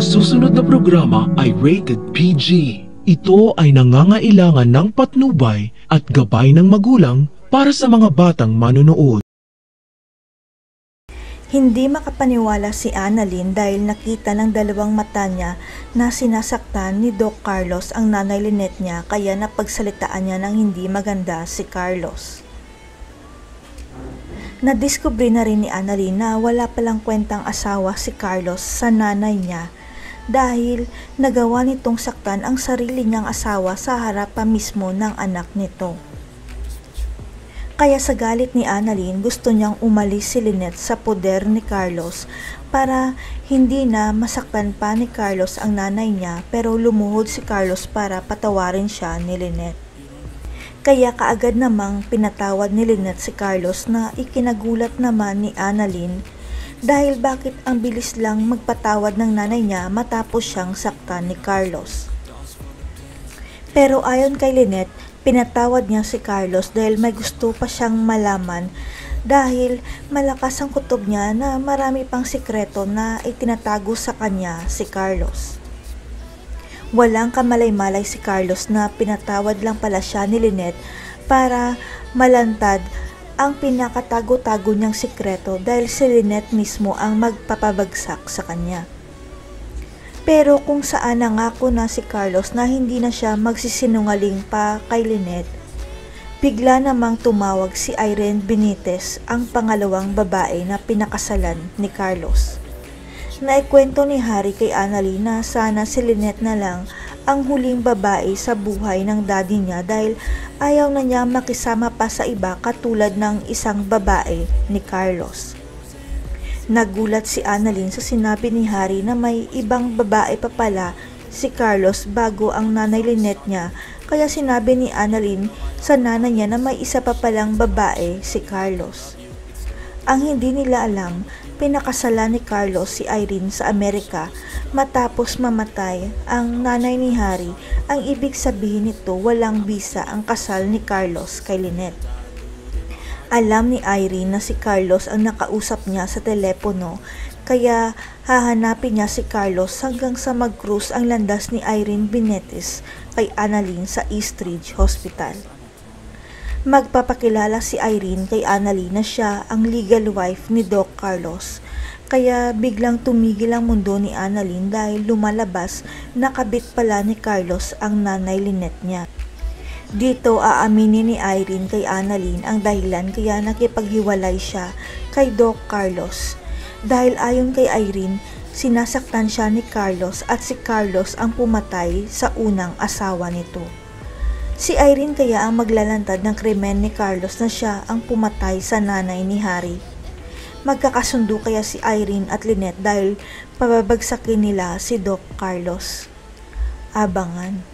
Ang susunod na programa ay rated PG. Ito ay nangangailangan ng patnubay at gabay ng magulang para sa mga batang manonood. Hindi makapaniwala si Annalyn dahil nakita ng dalawang mata niya na sinasaktan ni Doc Carlos ang nanay Lynette niya, kaya napagsalitaan niya ng hindi maganda si Carlos. Nadiskubre na rin ni Annalyn na wala palang kwentang asawa si Carlos sa nanay niya dahil nagawa nitong saktan ang sarili niyang asawa sa harap pa mismo ng anak nito. Kaya sa galit ni Annalyn, gusto niyang umalis si Lynette sa poder ni Carlos para hindi na masaktan pa ni Carlos ang nanay niya, pero lumuhod si Carlos para patawarin siya ni Lynette. Kaya kaagad namang pinatawad ni Lynette si Carlos na ikinagulat naman ni Annalyn dahil bakit ang bilis lang magpatawad ng nanay niya matapos siyang saktan ni Carlos. Pero ayon kay Lynette, pinatawad niya si Carlos dahil may gusto pa siyang malaman dahil malakas ang kutob niya na marami pang sikreto na itinatago sa kanya si Carlos. Walang kamalay-malay si Carlos na pinatawad lang pala siya ni Lynette para malantad ang pinakatago-tago niyang sikreto dahil si Lynette mismo ang magpapabagsak sa kanya. Pero kung saan nangako na si Carlos na hindi na siya magsisinungaling pa kay Lynette, bigla namang tumawag si Irene Benitez, ang pangalawang babae na pinakasalan ni Carlos. Naikwento ni Harry kay Annalyn na sana si Lynette na lang ang huling babae sa buhay ng daddy niya dahil ayaw na niya makisama pa sa iba katulad ng isang babae ni Carlos. Nagulat si Annalyn sa sinabi ni Harry na may ibang babae pa pala si Carlos bago ang nanay Lynette niya, kaya sinabi ni Annalyn sa nanay niya na may isa pa palang babae si Carlos. Ang hindi nila alam, pinakasalan ni Carlos si Irene sa Amerika matapos mamatay ang nanay ni Harry. Ang ibig sabihin nito, walang bisa ang kasal ni Carlos kay Lynette. Alam ni Irene na si Carlos ang nakausap niya sa telepono, kaya hahanapin niya si Carlos hanggang sa mag-cruise ang landas ni Irene Benitez kay Annalyn sa Eastridge Hospital. Magpapakilala si Irene kay Annalyn na siya ang legal wife ni Doc Carlos, kaya biglang tumigil ang mundo ni Annalyn dahil lumalabas na kabit pala ni Carlos ang nanay Lynette niya. Dito aaminin ni Irene kay Annalyn ang dahilan kaya nakipaghiwalay siya kay Doc Carlos. Dahil ayon kay Irene, sinasaktan siya ni Carlos at si Carlos ang pumatay sa unang asawa nito. Si Irene kaya ang maglalantad ng krimen ni Carlos na siya ang pumatay sa nanay ni Harry. Magkakasundo kaya si Irene at Lynette dahil pababagsakin nila si Doc Carlos. Abangan.